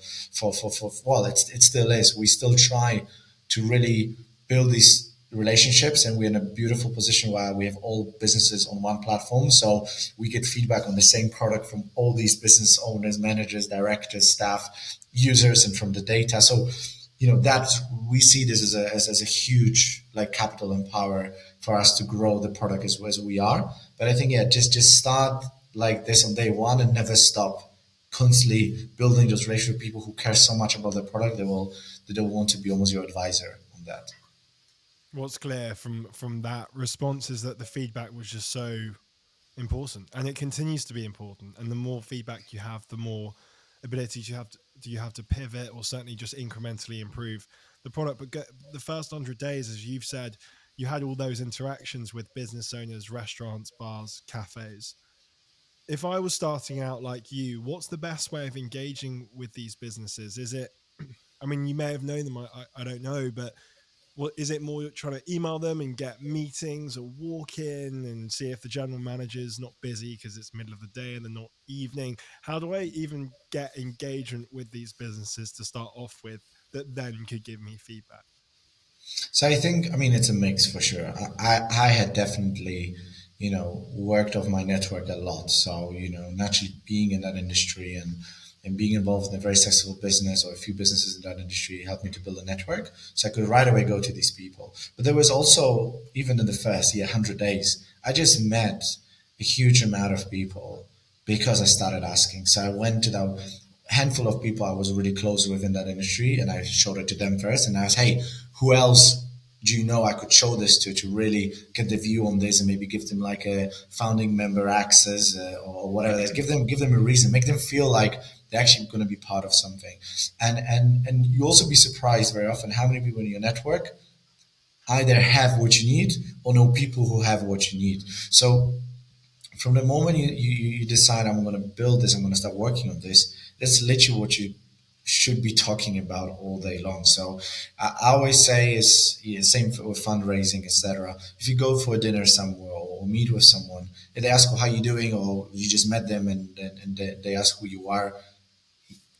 well, it still is. We still try to really build these relationships, and we're in a beautiful position where we have all businesses on one platform. So we get feedback on the same product from all these business owners, managers, directors, staff, users, and from the data. So that we see this as a huge like capital and power for us to grow the product as we are. But I think, yeah, just start like this on day one and never stop. Constantly building those relationships with people who care so much about the product, they will want to be almost your advisor on that. What's clear from that response is that the feedback was just so important, and it continues to be important. And the more feedback you have, the more ability you have to pivot or certainly just incrementally improve the product. But the first 100 days, as you've said, you had all those interactions with business owners, restaurants, bars, cafes. If I was starting out like you, what's the best way of engaging with these businesses? Is it, I mean, you may have known them, I don't know, but What is it more trying to email them and get meetings, or walk in and see if the general manager's not busy because it's middle of the day and they're not evening? How do I even get engagement with these businesses to start off with that then could give me feedback? So I think, I mean, it's a mix for sure. I had definitely, worked off my network a lot. So, naturally being in that industry and being involved in a very successful business or a few businesses in that industry helped me to build a network. So I could right away go to these people. But there was also, even in the first year, 100 days, I just met a huge amount of people because I started asking. So I went to the handful of people I was really close with in that industry, and I showed it to them first. And I asked, hey, who else do you know I could show this to really get the view on this and maybe give them like a founding member access or whatever? Give them a reason, make them feel like they're actually going to be part of something. And you also be surprised very often how many people in your network either have what you need or know people who have what you need. So from the moment you decide I'm going to build this, I'm going to start working on this, that's literally what you should be talking about all day long. So I always say is same with fundraising, etc. If you go for a dinner somewhere or meet with someone and they ask, well, how you doing, or you just met them and they ask who you are,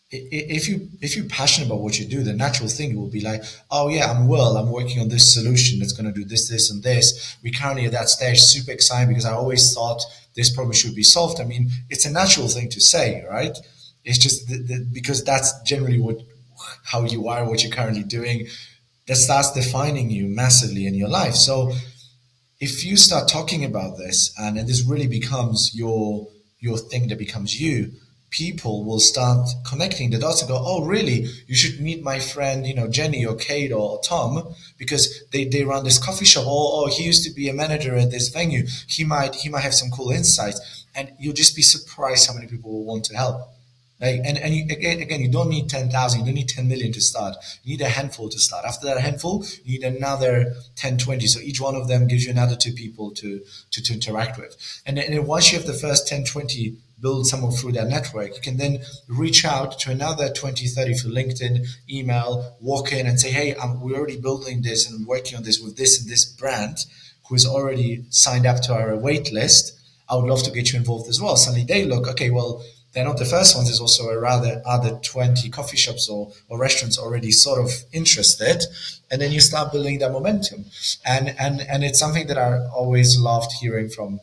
if you're passionate about what you do, the natural thing will be like, oh yeah, I'm working on this solution that's going to do this, and this. We're currently at that stage, super excited because I always thought this problem should be solved. I mean, it's a natural thing to say, right? It's just because that's generally how you are, what you're currently doing, that starts defining you massively in your life. So if you start talking about this and this really becomes your thing that becomes you, people will start connecting the dots and go, oh really, you should meet my friend, Jenny or Kate or Tom, because they run this coffee shop, or he used to be a manager at this venue, he might have some cool insights. And you'll just be surprised how many people will want to help. Like, and you, again, you don't need 10,000, you don't need 10 million to start. You need a handful to start. After that handful, you need another 10, 20. So each one of them gives you another two people to interact with. And then once you have the first 10, 20 build someone through that network, you can then reach out to another 20, 30 through LinkedIn, email, walk in and say, hey, we're already building this and working on this with this and this brand who is already signed up to our wait list. I would love to get you involved as well. Suddenly they look, okay, well, they're not the first ones. There's also a rather other 20 coffee shops or restaurants already sort of interested. And then you start building that momentum. And it's something that I always loved hearing from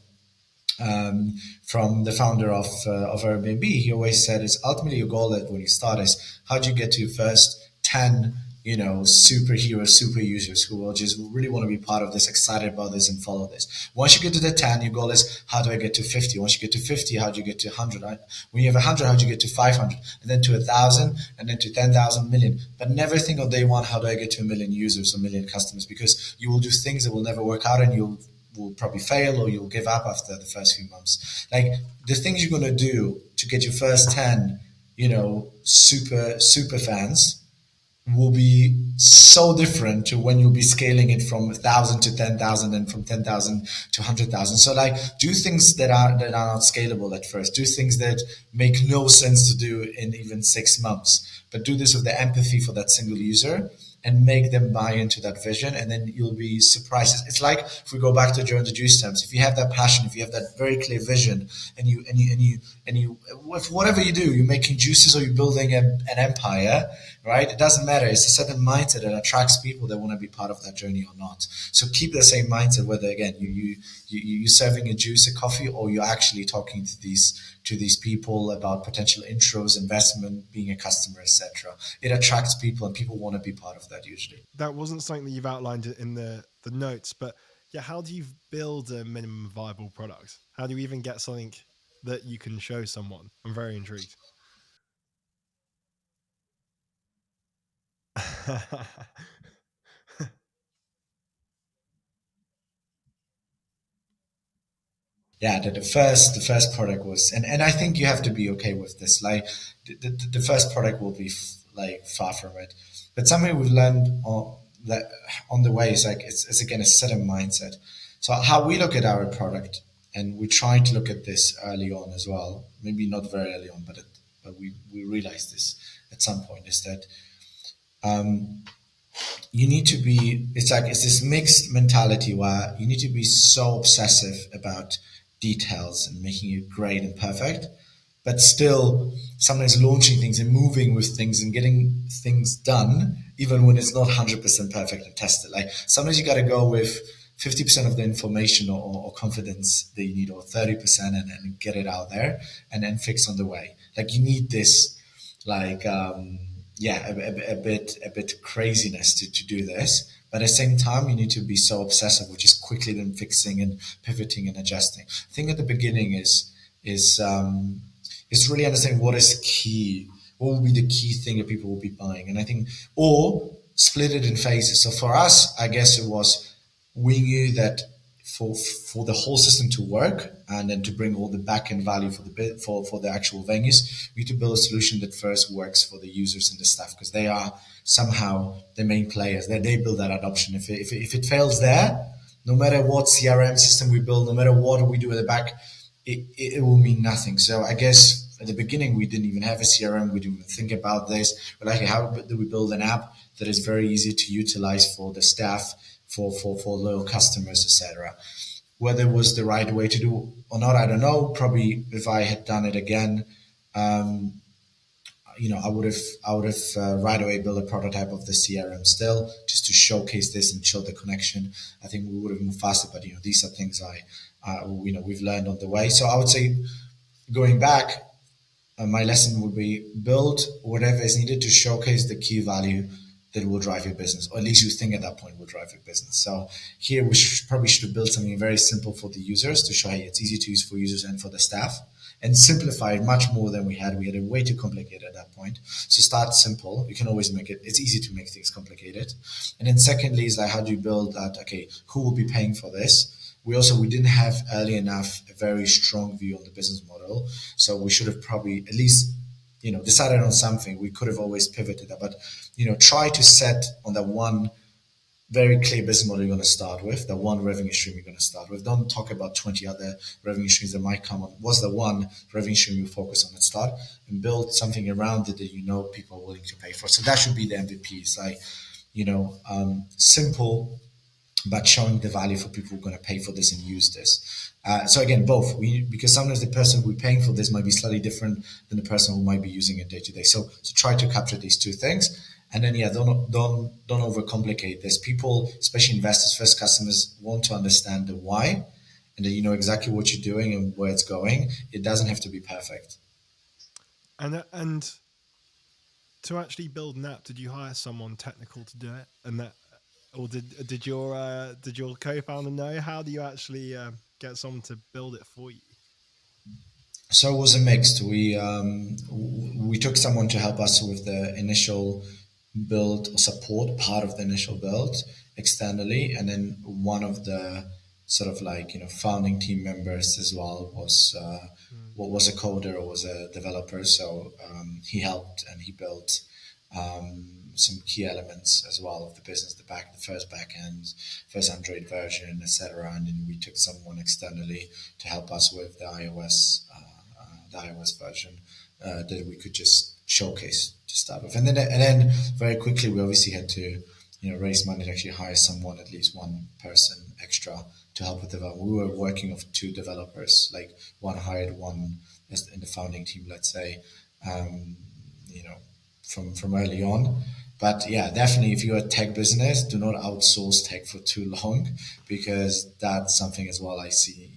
the founder of Airbnb. He always said is ultimately your goal that when you start is how do you get to first 10 superheroes, super users who will just really want to be part of this, excited about this and follow this. Once you get to the 10, your goal is how do I get to 50? Once you get to 50, how do you get to 100? When you have 100, how do you get to 500? And then to 1,000, and then to 10,000, million. But never think on day one, how do I get to a million users or a million customers? Because you will do things that will never work out and you'll will probably fail or you'll give up after the first few months. Like the things you're going to do to get your first 10, super fans will be so different to when you'll be scaling it from 1,000 to 10,000 and from 10,000 to 100,000. So like do things that are not scalable at first. Do things that make no sense to do in even 6 months. But do this with the empathy for that single user and make them buy into that vision, and then you'll be surprised. It's like if we go back to Joe and the Juice terms, if you have that passion, if you have that very clear vision, and you with whatever you do, you're making juices or you're building an empire, right? It doesn't matter. It's a certain mindset that attracts people that want to be part of that journey or not. So keep the same mindset, whether again you're serving a juice, a coffee, or you're actually talking to these people about potential intros, investment, being a customer, etc. It attracts people, and people want to be part of that usually. That wasn't something that you've outlined in the notes, but yeah, how do you build a minimum viable product? How do you even get something that you can show someone? I'm very intrigued. Yeah, the first product was, and I think you have to be okay with this. Like the first product will be like far from it, but something we've learned on the way is like it's again a certain mindset. So how we look at our product, and we try to look at this early on as well. Maybe not very early on, but we realize this at some point is that you need to be, it's this mixed mentality where you need to be so obsessive about details and making it great and perfect, but still sometimes launching things and moving with things and getting things done even when it's not 100% perfect and tested. Like sometimes you got to go with 50% of the information or confidence that you need, or 30%, and get it out there and then fix on the way. Like you need this, like yeah, a bit craziness to do this. But at the same time, you need to be so obsessive, which is quickly then fixing and pivoting and adjusting. I think at the beginning is really understanding what is key, what will be the key thing that people will be buying, and I think, or split it in phases. So for us, I guess it was, we knew that for the whole system to work and then to bring all the back end value for the bit for the actual venues, we need to build a solution that first works for the users and the staff, because they are somehow the main players. They build that adoption. If it fails there, no matter what CRM system we build, no matter what we do at the back, it will mean nothing. So I guess at the beginning we didn't even have a CRM. We didn't even think about this. But like, how do we build an app that is very easy to utilize for the staff, for loyal customers, etc. Whether it was the right way to do or not, I don't know. Probably if I had done it again, um, I would have right away built a prototype of the CRM still, just to showcase this and show the connection. I think we would have moved faster, but these are things we've learned on the way. So I would say, going back, my lesson would be build whatever is needed to showcase the key value that will drive your business, or at least you think at that point will drive your business. So here we probably should have built something very simple for the users to show, hey, it's easy to use for users and for the staff, and simplify it much more than we had. We had it way too complicated at that point. So start simple. You can always make it. It's easy to make things complicated. And then secondly is like, how do you build that? Okay, who will be paying for this? We didn't have early enough a very strong view on the business model, so we should have probably at least decided on something. We could have always pivoted, but try to set on that one very clear business model you're going to start with, the one revenue stream you're going to start with. Don't talk about 20 other revenue streams that might come on. What's the one revenue stream you focus on at start, and build something around it that people are willing to pay for. So that should be the MVP. It's like, simple, but showing the value for people who are going to pay for this and use this. So again, both, because sometimes the person who's paying for this might be slightly different than the person who might be using it day to day. So try to capture these two things, and then don't overcomplicate this. People, especially investors, first customers, want to understand the why, and that you know exactly what you're doing and where it's going. It doesn't have to be perfect. And to actually build an app, did you hire someone technical to do it? And that, or did your co-founder know? How do you actually get someone to build it for you? So it was a mix. We took someone to help us with the initial build or support part of the initial build externally, and then one of the sort of like founding team members as well was Mm. what was a coder or was a developer. So he helped and he built some key elements as well of the business, the first backend, first Android version, etc. And then we took someone externally to help us with the iOS version that we could just showcase to start with. And then very quickly we obviously had to raise money to actually hire someone, at least one person extra to help with development. We were working with two developers, like one hired, one in the founding team, let's say, um, you know, from early on. But yeah, definitely, if you're a tech business, do not outsource tech for too long, because that's something as well I see.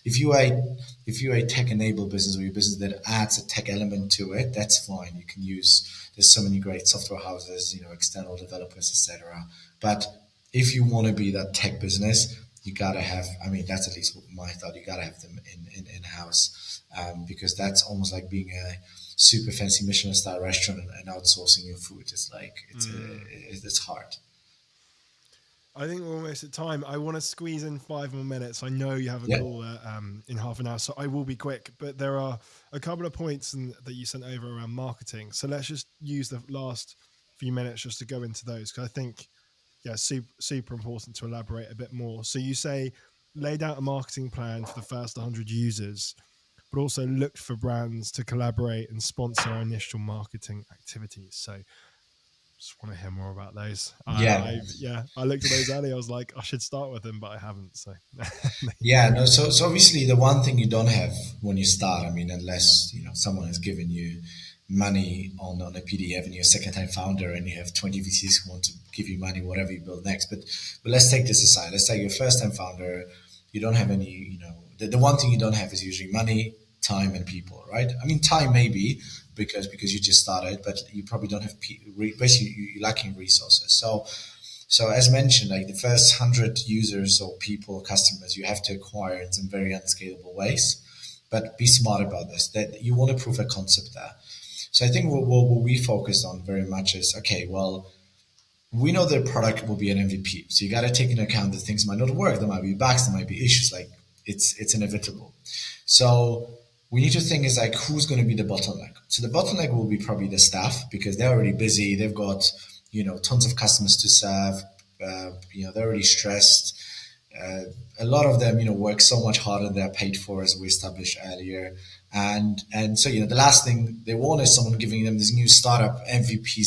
If you are a tech enabled business, or your business that adds a tech element to it, that's fine. You can use. There's so many great software houses, external developers, etc. But if you want to be that tech business, you gotta have. I mean, that's at least my thought. You gotta have them in house, because that's almost like being a super fancy Michelin star restaurant and outsourcing your food. It's like Mm. it's hard. I think we're almost at time. I want to squeeze in 5 more minutes. I know you have a Yeah. call in half an hour, so I will be quick. But there are a couple of points that you sent over around marketing. So let's just use the last few minutes just to go into those, because I think, yeah, super important to elaborate a bit more. So you say laid out a marketing plan for the first 100 users, but also looked for brands to collaborate and sponsor our initial marketing activities. So just want to hear more about those. Yeah. I looked at those earlier. I was like, I should start with them, but I haven't. So Yeah, no, so obviously the one thing you don't have when you start, I mean, unless, someone has given you money on a PDF and you're a second time founder and you have 20 VCs who want to give you money, whatever you build next. But let's take this aside. Let's say you're a first time founder, you don't have any, the one thing you don't have is usually money, time, and people, right? I mean, time maybe because you just started, but you probably don't have, basically you're lacking resources. So as mentioned, like the first 100 users or people, customers, you have to acquire in some very unscalable ways. But be smart about this, that you want to prove a concept there. So I think what we focus on very much is, okay, well, we know the product will be an MVP. So you got to take into account that things might not work. There might be bugs, there might be issues. Like it's inevitable. So we need to think is like who's going to be the bottleneck. So the bottleneck will be probably the staff because they're already busy. They've got tons of customers to serve. They're already stressed. A lot of them, work so much harder than they're paid for, as we established earlier. And so, the last thing they want is someone giving them this new startup MVP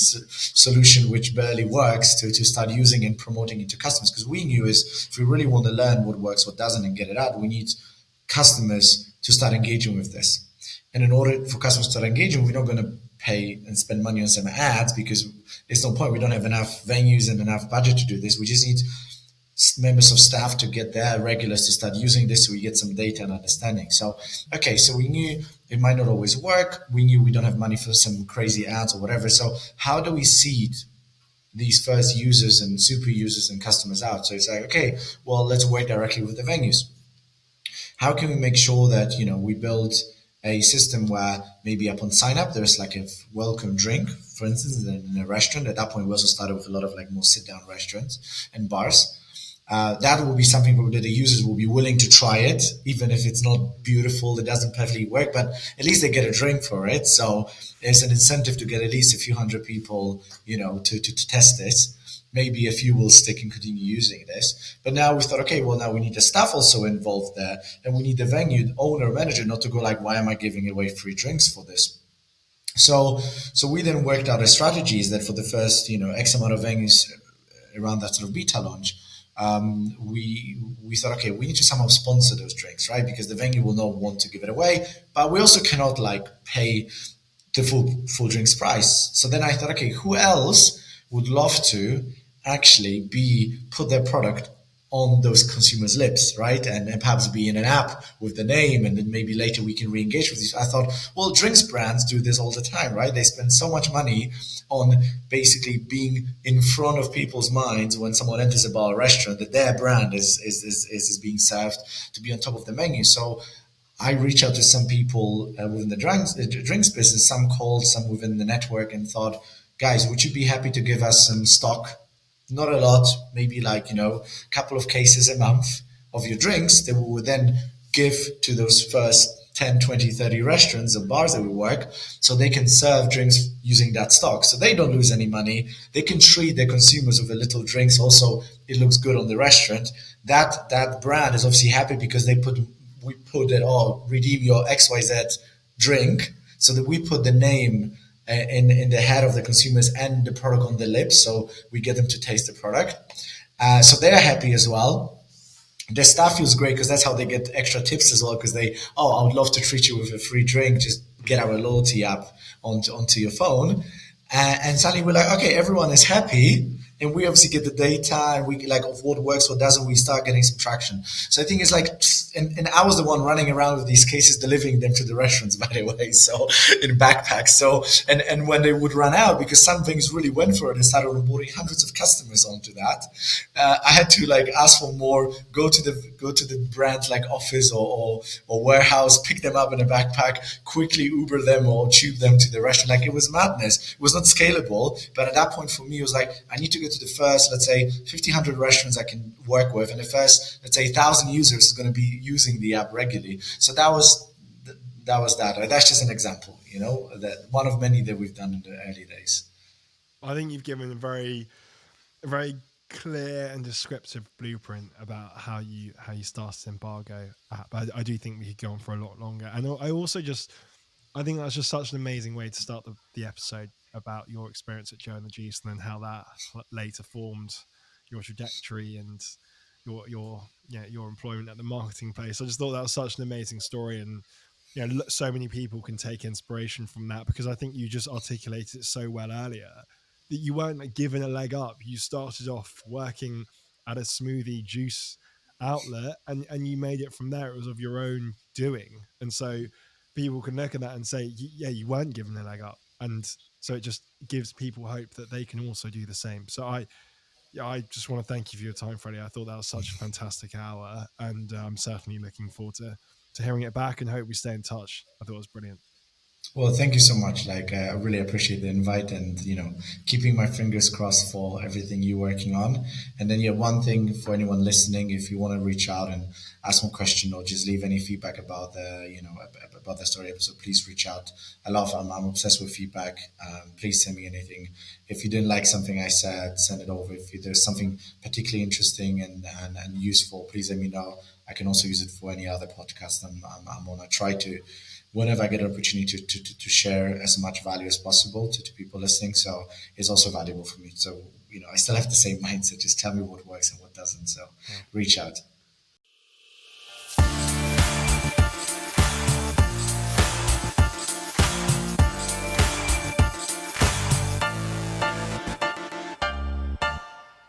solution, which barely works, to start using and promoting it to customers. Because we knew is if we really want to learn what works, what doesn't, and get it out, we need customers to start engaging with this. And in order for customers to start engaging, we're not going to pay and spend money on some ads because there's no point. We don't have enough venues and enough budget to do this. We just need members of staff to get their regulars to start using this so we get some data and understanding. So we knew it might not always work. We knew we don't have money for some crazy ads or whatever. So how do we seed these first users and super users and customers out? So it's like, okay, well, let's work directly with the venues. How can we make sure that, we build a system where maybe upon sign up, there's like a welcome drink, for instance, in a restaurant. At that point, we also started with a lot of like more sit down restaurants and bars. That will be something that the users will be willing to try it, even if it's not beautiful, it doesn't perfectly work, but at least they get a drink for it. So there's an incentive to get at least a few hundred people, to test this. Maybe a few will stick and continue using this. But now we thought, okay, well, now we need the staff also involved there, and we need the venue owner, manager, not to go like, why am I giving away free drinks for this? So we then worked out a strategy is that for the first, X amount of venues around that sort of beta launch, we thought, okay, we need to somehow sponsor those drinks, right? Because the venue will not want to give it away, but we also cannot like pay the full drinks price. So then I thought, okay, who else would love to actually put their product on those consumers' lips, right? And perhaps be in an app with the name, and then maybe later we can re-engage with these. I thought, well, drinks brands do this all the time, right? They spend so much money on basically being in front of people's minds when someone enters a bar or restaurant that their brand is being served to be on top of the menu. So I reached out to some people within the drinks business, some cold, some within the network, and thought, guys, would you be happy to give us some stock? Not a lot, maybe like, a couple of cases a month of your drinks that we would then give to those first 10, 20, 30 restaurants or bars that we work so they can serve drinks using that stock. So they don't lose any money. They can treat their consumers with a little drinks. Also, it looks good on the restaurant. That brand is obviously happy because we put it all, redeem your XYZ drink, so that we put the name in the head of the consumers and the product on the lips, so we get them to taste the product. So they're happy as well. Their staff feels great because that's how they get extra tips as well. Because I would love to treat you with a free drink. Just get our loyalty app onto your phone, and suddenly we're like, okay, everyone is happy. And we obviously get the data and we like of what works, what doesn't, we start getting some traction. So I think it's like, and I was the one running around with these cases, delivering them to the restaurants, by the way, so in backpacks. So, and when they would run out, because some things really went for it and started onboarding hundreds of customers onto that, I had to like ask for more, go to the brand like office or warehouse, pick them up in a backpack, quickly Uber them or tube them to the restaurant. Like it was madness. It was not scalable. But at that point for me, it was like, I need to get to the first, let's say, 1,500 restaurants I can work with, and the first, let's say, 1,000 users is going to be using the app regularly. So that was that. That's just an example, that one of many that we've done in the early days. I think you've given a very clear and descriptive blueprint about how you started Embargo app. I do think we could go on for a lot longer, and I think that's just such an amazing way to start the episode. about your experience at Joe and the Juice, and then how that later formed your trajectory and your employment at the marketing place. I just thought that was such an amazing story, and so many people can take inspiration from that, because I think you just articulated it so well earlier that you weren't given a leg up. You started off working at a smoothie juice outlet, and you made it from there. It was of your own doing, and so people can look at that and say, yeah, you weren't given a leg up, and so it just gives people hope that they can also do the same. So I just want to thank you for your time, Freddie. I thought that was such a fantastic hour, and I'm certainly looking forward to hearing it back, and hope we stay in touch. I thought it was brilliant. Well, thank you so much. Like, I really appreciate the invite, and keeping my fingers crossed for everything you're working on. And then, yeah, one thing for anyone listening, if you want to reach out and ask one question or just leave any feedback about about the story episode, please reach out. I'm obsessed with feedback. Please send me anything. If you didn't like something I said, send it over. If there's something particularly interesting and useful, please let me know. I can also use it for any other podcast. I'm gonna try to, whenever I get an opportunity to share as much value as possible to people listening. So it's also valuable for me. So, I still have the same mindset. Just tell me what works and what doesn't. So reach out.